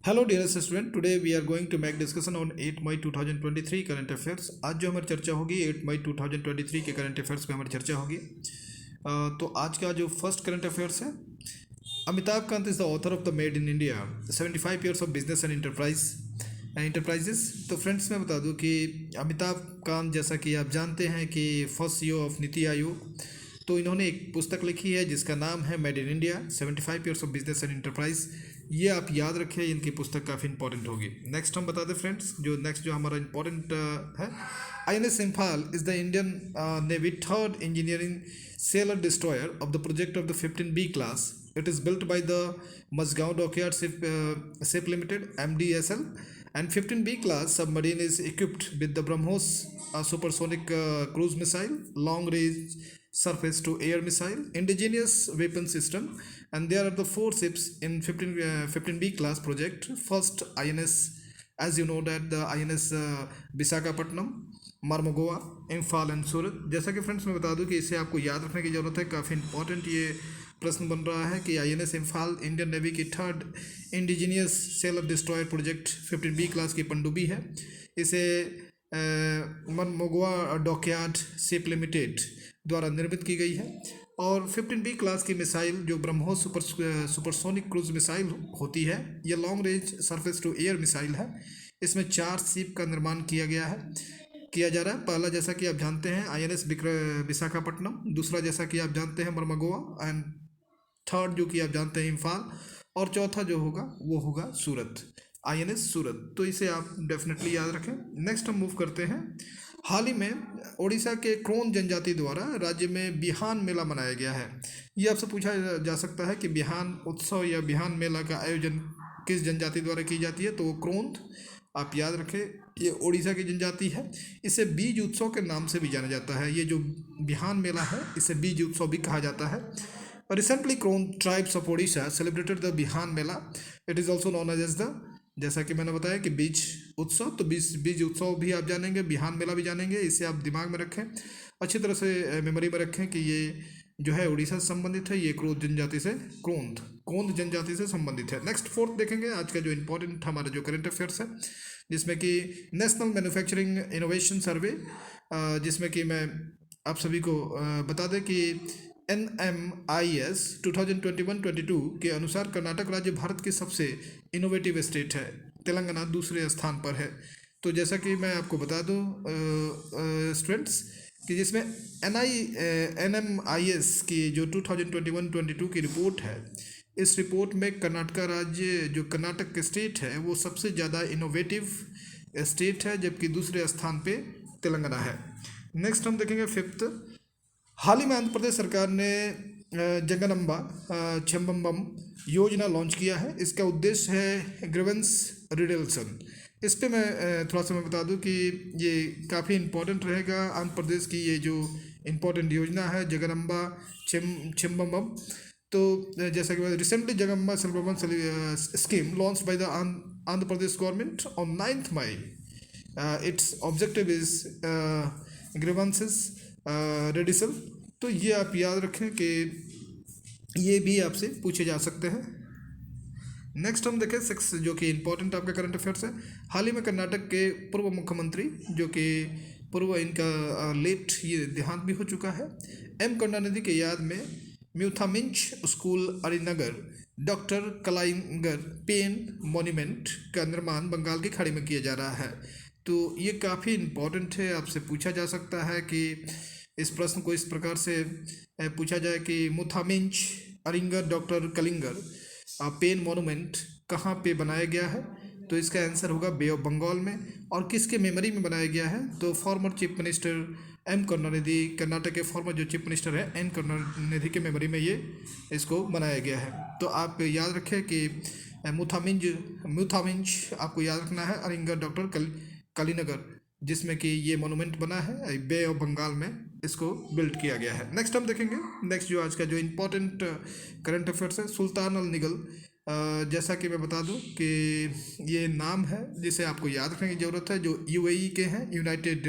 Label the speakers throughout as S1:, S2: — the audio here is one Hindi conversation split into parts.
S1: Hello dear student, today we are going to make discussion on 8 May 2023 current affairs. आज जो हमारी चर्चा होगी 8 मई 2023 के करंट अफेयर्स पे हमारी चर्चा होगी। तो आज का जो फर्स्ट करंट अफेयर्स है, Amitabh Kant is the author of the made in India 75 years of business and enterprises. तो फ्रेंड्स मैं बता दूं कि अमिताभ कांत, जैसा कि आप जानते हैं कि first CEO of NITI Aayog, तो इन्होंने एक पुस्तक लिखी है जिसका नाम है made in India 75 years of business and enterprise. ये आप याद रखें, इनकी पुस्तक काफ़ी इंपॉर्टेंट होगी। नेक्स्ट हम बता दें फ्रेंड्स, जो हमारा इंपॉर्टेंट है, INS Imphal is the Indian Navy third engineering sailor destroyer of the project of the 15B class. It is built by the Mazgaon Dockyard Ship Limited (MDSL), and 15B class submarine is equipped with the BrahMos supersonic cruise missile, long range surface to air missile, indigenous weapon system, and there are the four ships in 15B class project. First INS, as you know that the INS Visakhapatnam, Mormugao, Imphal and Surat. जैसा कि फ्रेंड्स मैं बता दूं कि इसे आपको याद रखने की ज़रूरत है, काफ़ी इंपॉर्टेंट ये प्रश्न बन रहा है कि INS इम्फाल इंडियन नेवी की third indigenous seller destroyer project 15B class की पनडुब्बी है। इसे मरमगोआ डॉकयार्ड शिप लिमिटेड द्वारा निर्मित की गई है। और 15B क्लास की मिसाइल जो ब्रह्मोस सुपरसोनिक क्रूज मिसाइल होती है, यह long range surface to air missile है। इसमें 4 शिप का निर्माण किया जा रहा है। पहला, जैसा कि आप जानते हैं, INS विशाखापट्टनम, दूसरा जैसा कि आप जानते हैं मरमगोआ, एंड थर्ड जो कि आप जानते हैं इम्फाल, और चौथा जो होगा वो होगा सूरत, INS सूरत। तो इसे आप डेफिनेटली याद रखें। नेक्स्ट हम मूव करते हैं। हाल ही में ओडिशा के क्रोन जनजाति द्वारा राज्य में बिहान मेला मनाया गया है। ये आपसे पूछा जा सकता है कि बिहान उत्सव या बिहान मेला का आयोजन किस जनजाति द्वारा की जाती है, तो वो क्रोंत। आप याद रखें, ये ओडिशा की जनजाति है। इसे बीज उत्सव के नाम से भी जाना जाता है। ये जो बिहान मेला है इसे बीज उत्सव भी कहा जाता है। रिसेंटली क्रोन tribes of Odisha celebrated the Bihan Mela. It is also known as the, जैसा कि मैंने बताया कि बीज उत्सव, तो बीज उत्सव भी आप जानेंगे, बिहान मेला भी जानेंगे। इसे आप दिमाग में रखें, अच्छी तरह से मेमोरी में रखें कि ये जो है उड़ीसा से संबंधित है। ये क्रोध जनजाति से कोंद जनजाति से संबंधित है। नेक्स्ट फोर्थ देखेंगे आज का जो इंपॉर्टेंट हमारा जो करंट अफेयर्स है, जिसमें कि नेशनल मैन्युफैक्चरिंग इनोवेशन सर्वे, जिसमें कि मैं आप सभी को बता दें कि NMIS 2021-22 के अनुसार कर्नाटक राज्य भारत की सबसे इनोवेटिव स्टेट है। तेलंगाना दूसरे स्थान पर है। तो जैसा कि मैं आपको बता दूं स्टूडेंट्स कि जिसमें NMIS की जो 2021-22 की रिपोर्ट है, इस रिपोर्ट में कर्नाटक राज्य, जो कर्नाटक स्टेट है, वो सबसे ज़्यादा इनोवेटिव स्टेट है, जबकि दूसरे स्थान पे तेलंगाना है। नेक्स्ट हम देखेंगे फिफ्थ। हाल ही में आंध्र प्रदेश सरकार ने जगनंबा छेम्बम योजना लॉन्च किया है। इसका उद्देश्य है ग्रीवेंस रिडल्सन। इस पे मैं थोड़ा सा मैं बता दूं कि ये काफ़ी इम्पोर्टेंट रहेगा। आंध्र प्रदेश की ये जो इम्पोर्टेंट योजना है जगनंबा छेम्बम, तो जैसा कि रिसेंटली जगनंबा छेम्बम scheme launch by the Andhra Pradesh government on 9th May. Its objective is grievances redressal. तो ये आप याद रखें कि ये भी आपसे पूछे जा सकते हैं। नेक्स्ट हम देखें सिक्स, जो कि इंपॉर्टेंट आपका करंट अफेयर्स है। हाल ही में कर्नाटक के पूर्व मुख्यमंत्री, जो कि पूर्व इनका लेट ये देहांत भी हो चुका है, M करुणानिधि के याद में म्यूथामिंच स्कूल अलीनगर डॉक्टर कलाइंगर पेन मॉन्यूमेंट का निर्माण बंगाल की खाड़ी में किया जा रहा है। तो ये काफ़ी इम्पोर्टेंट है, आपसे पूछा जा सकता है कि इस प्रश्न को इस प्रकार से पूछा जाए कि मुथामिंच अरिंगर डॉक्टर कलिंगर पेन मॉन्यूमेंट कहाँ पे बनाया गया है, तो इसका आंसर होगा बे ऑफ बंगाल में। और किसके मेमोरी में बनाया गया है, तो former chief minister M Karunanidhi, Karnataka के फॉर्मर जो चीफ मिनिस्टर है N करुणानिधि के मेमोरी में ये इसको बनाया गया है। तो आप याद रखें कि मुथामिंच आपको याद रखना है, अरिंगर डॉक्टर कलिनगर, जिसमें कि ये मोनूमेंट बना है बे ऑफ बंगाल में, इसको बिल्ड किया गया है। नेक्स्ट हम देखेंगे, नेक्स्ट जो आज का जो इम्पोर्टेंट करंट अफेयर्स है, सुल्तान अल निगल। जैसा कि मैं बता दूं कि ये नाम है जिसे आपको याद रखने की ज़रूरत है, जो UAE के हैं, यूनाइटेड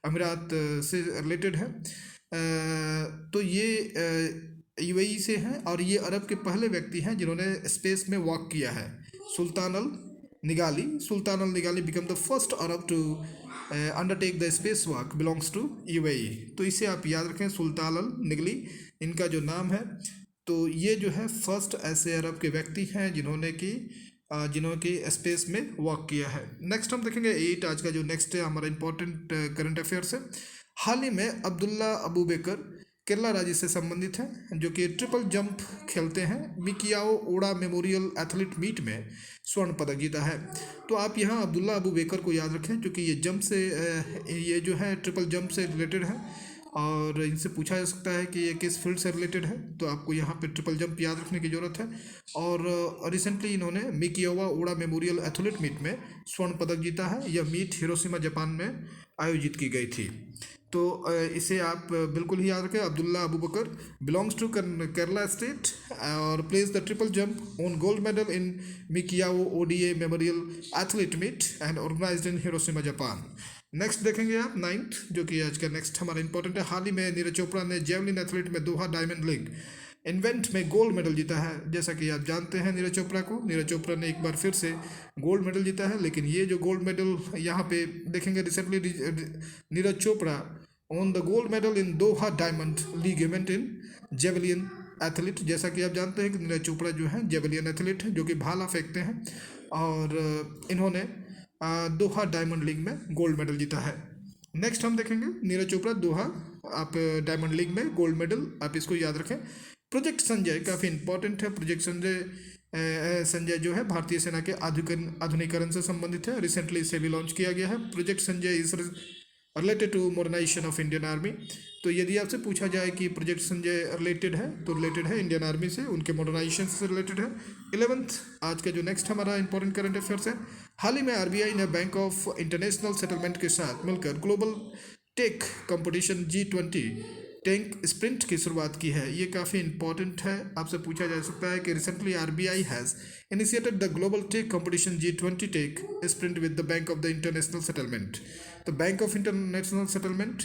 S1: अमीरात से रिलेटेड है। तो ये UAE से हैं और ये अरब के पहले व्यक्ति हैं जिन्होंने स्पेस में वॉक किया है। सुल्तान अल निगाली, सुल्तान अल निगाली become the first Arab to undertake the space walk belongs to UAE. तो इसे आप याद रखें, सुल्तान अल निगली इनका जो नाम है। तो ये जो है फर्स्ट ऐसे अरब के व्यक्ति हैं जिन्होंने स्पेस में वॉक किया है। नेक्स्ट हम देखेंगे 8, आज का जो नेक्स्ट है हमारा इंपॉर्टेंट करंट अफेयर्स है। हाल ही में अब्दुल्ला अबू बेकर केरला राज्य से संबंधित हैं, जो कि ट्रिपल जंप खेलते हैं। मिकियाओ ओडा मेमोरियल एथलीट मीट में स्वर्ण पदक जीता है। तो आप यहाँ अब्दुल्ला अबू बेकर को याद रखें, क्योंकि ये जंप से ये जो है ट्रिपल जंप से रिलेटेड है और इनसे पूछा जा सकता है कि ये किस फील्ड से रिलेटेड है। तो आपको यहाँ पे ट्रिपल जंप याद रखने की ज़रूरत है। और रिसेंटली इन्होंने मिकियावा ओडा मेमोरियल एथलीट मीट में स्वर्ण पदक जीता है। यह मीट हिरोशिमा जापान में आयोजित की गई थी। तो इसे आप बिल्कुल ही याद रखें। Abdulla Abu Bakar belongs to Kerala state और place the triple jump on gold medal in Mikio Oda memorial athlete meet and organized in Hiroshima Japan. Next देखेंगे आप 9th, जो कि आज का नेक्स्ट हमारा इंपॉर्टेंट है। हाल ही में नीरज चोपड़ा ने जेवलिन एथलीट में दोहा डायमंड लीग इवेंट में गोल्ड मेडल जीता है। जैसा कि आप जानते हैं नीरज चोपड़ा ने एक बार फिर से गोल्ड मेडल जीता है। लेकिन ये जो गोल्ड मेडल यहाँ पे देखेंगे, recently Neeraj Chopra on the gold medal in Doha Diamond League event in javelin athlete. जैसा कि आप जानते हैं कि नीरज चोपड़ा जो है जेवलियन एथलीट है, जो कि भाला फेंकते हैं, और इन्होंने दोहा डायमंड लीग में गोल्ड मेडल जीता है। नेक्स्ट हम देखेंगे नीरज चोपड़ा दोहा आप डायमंड लीग में गोल्ड मेडल, आप इसको याद रखें। प्रोजेक्ट संजय काफ़ी इंपॉर्टेंट है। प्रोजेक्ट संजय जो है भारतीय सेना के आधुनिकीकरण से संबंधित है। रिसेंटली इसे भी लॉन्च किया गया है। Project Sanjay is related to modernisation of Indian army. तो यदि आपसे पूछा जाए कि प्रोजेक्ट संजय रिलेटेड है, तो रिलेटेड है इंडियन आर्मी से, उनके मॉडर्नाइजेशन से रिलेटेड है। 11th, आज का जो नेक्स्ट हमारा इंपॉर्टेंट करंट अफेयर्स है। हाल ही में आरबीआई ने बैंक ऑफ इंटरनेशनल सेटलमेंट के साथ मिलकर global tech competition G20 tech sprint की शुरुआत की है। ये काफ़ी इंपॉर्टेंट है। आपसे पूछा जा सकता है कि recently RBI has initiated the global tech competition G20 tech sprint with the bank of the international settlement. तो बैंक ऑफ इंटरनेशनल सेटलमेंट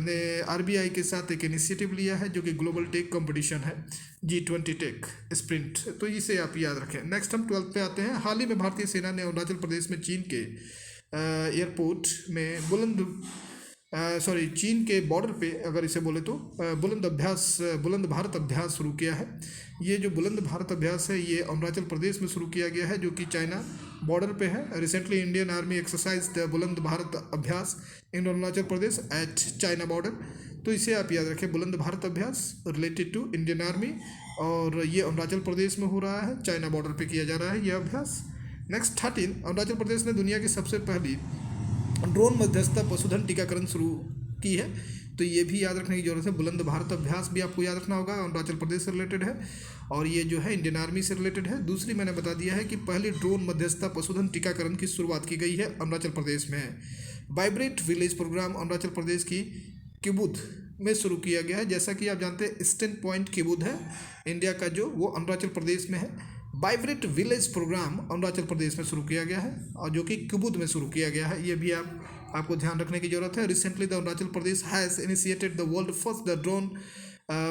S1: ने आरबीआई के साथ एक इनिशिएटिव लिया है, जो कि ग्लोबल टेक कंपटीशन है G20 टेक स्प्रिंट। तो इसे आप याद रखें। नेक्स्ट हम 12th पे आते हैं। हाल ही में भारतीय सेना ने अरुणाचल प्रदेश में चीन के एयरपोर्ट में चीन के बॉर्डर पे अगर इसे बोले तो बुलंद भारत अभ्यास शुरू किया है। ये जो बुलंद भारत अभ्यास है, ये अरुणाचल प्रदेश में शुरू किया गया है, जो कि चाइना बॉर्डर पे है। Recently Indian army exercise the बुलंद भारत अभ्यास इन Arunachal Pradesh eight China border. तो इसे आप याद रखें, बुलंद भारत अभ्यास रिलेटेड टू इंडियन आर्मी, और ये अरुणाचल प्रदेश में हो रहा है, चाइना बॉर्डर पे किया जा रहा है यह अभ्यास। नेक्स्ट 13, अरुणाचल प्रदेश ने दुनिया की सबसे पहली ड्रोन मध्यस्थता पशुधन टीकाकरण शुरू की है। तो ये भी याद रखने की जरूरत है। बुलंद भारत अभ्यास भी आपको याद रखना होगा, अरुणाचल प्रदेश से रिलेटेड है, और ये जो है इंडियन आर्मी से रिलेटेड है। दूसरी मैंने बता दिया है कि पहली ड्रोन मध्यस्थता पशुधन टीकाकरण की शुरुआत की गई है अरुणाचल प्रदेश में। Vibrate village programme Arunachal Pradesh की किबुध में शुरू किया गया है। जैसा कि आप जानते हैं, ईस्टर्न पॉइंट किबुध है इंडिया का, जो वो अरुणाचल प्रदेश में है। Vibrate village programme Arunachal Pradesh में शुरू किया गया है, और जो कि किबुध में शुरू किया गया है। ये भी आपको ध्यान रखने की जरूरत है। Recently the Arunachal Pradesh has initiated the world first the drone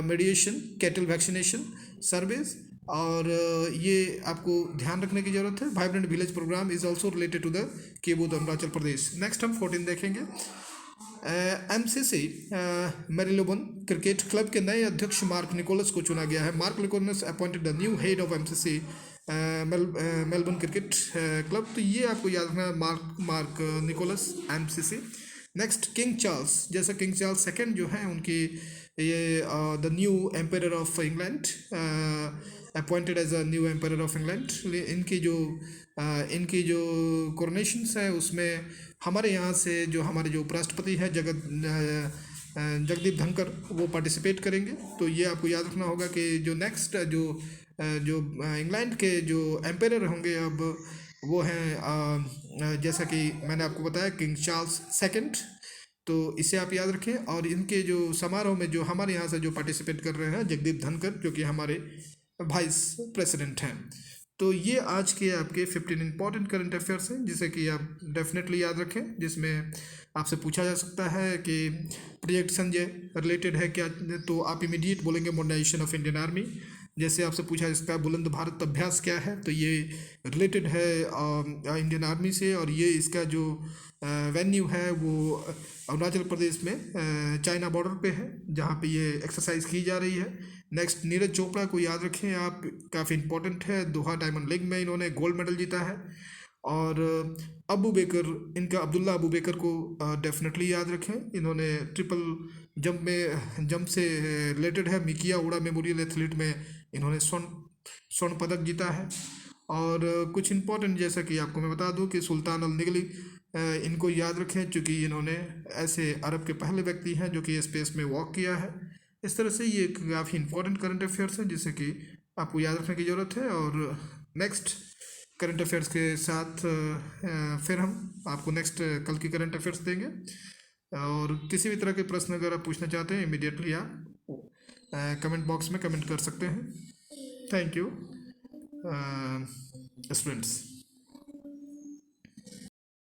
S1: mediation cattle vaccination service, और ये आपको ध्यान रखने की जरूरत है। Vibrant village programme is also related to the किबुध अरुणाचल प्रदेश। नेक्स्ट हम 14 देखेंगे। एमसीसी मैरीलोबन क्रिकेट क्लब के नए अध्यक्ष मार्क निकोलस को चुना गया है। Mark Nicholas appointed the new head of MCC Melbourne cricket club. तो ये आपको याद रखना, Mark Nicholas MCC. Next king Charles, जैसा किंग चार्ल्स सेकेंड जो है उनकी ये the new empire of England appointed as a new empire of England. इनकी जो कोरोनेशंस है उसमें हमारे यहाँ से जो हमारे जो उपराष्ट्रपति हैं जगदीप धनकर, वो पार्टिसिपेट करेंगे। तो ये आपको याद रखना होगा कि जो नेक्स्ट जो इंग्लैंड के जो एम्पायर होंगे अब वो हैं, जैसा कि मैंने आपको बताया, किंग चार्ल्स सेकंड। तो इसे आप याद रखें। और इनके जो समारोह में जो हमारे यहाँ से जो पार्टिसिपेट कर रहे हैं जगदीप धनकर, जो कि हमारे वाइस प्रेसिडेंट हैं। तो ये आज के आपके 15 इंपॉर्टेंट करंट अफेयर्स हैं, जिसे कि आप डेफिनेटली याद रखें, जिसमें आपसे पूछा जा सकता है कि प्रोजेक्ट संजय रिलेटेड है क्या, तो आप इमीडिएट बोलेंगे मॉडर्नाइजेशन ऑफ इंडियन आर्मी। जैसे आपसे पूछा इसका बुलंद भारत अभ्यास क्या है, तो ये रिलेटेड है इंडियन आर्मी से, और ये इसका जो वेन्यू है वो अरुणाचल प्रदेश में चाइना बॉर्डर पे है, जहाँ पे ये एक्सरसाइज की जा रही है। नेक्स्ट नीरज चोपड़ा को याद रखें आप, काफ़ी इंपॉर्टेंट है, दोहा डायमंड लीग में इन्होंने गोल्ड मेडल जीता है। और अबू बेकर, इनका अब्दुल्ला अबू बेकर को डेफिनेटली याद रखें, इन्होंने ट्रिपल जंप से रिलेटेड है, मिकिया उड़ा मेमोरियल एथलीट में इन्होंने स्वर्ण पदक जीता है। और कुछ इंपॉर्टेंट जैसा कि आपको मैं बता दूं कि सुल्तान अल निगली, इनको याद रखें क्योंकि इन्होंने ऐसे अरब के पहले व्यक्ति हैं जो कि स्पेस में वॉक किया है। इस तरह से ये काफ़ी इंपॉर्टेंट करंट अफेयर्स हैं जिसे कि आपको याद रखने की ज़रूरत है। और नेक्स्ट करंट अफेयर्स के साथ फिर हम आपको नेक्स्ट कल की करंट अफेयर्स देंगे। और किसी भी तरह के प्रश्न अगर आप पूछना चाहते हैं इमीडिएटली आप कमेंट बॉक्स में कमेंट कर सकते हैं। Thank you students.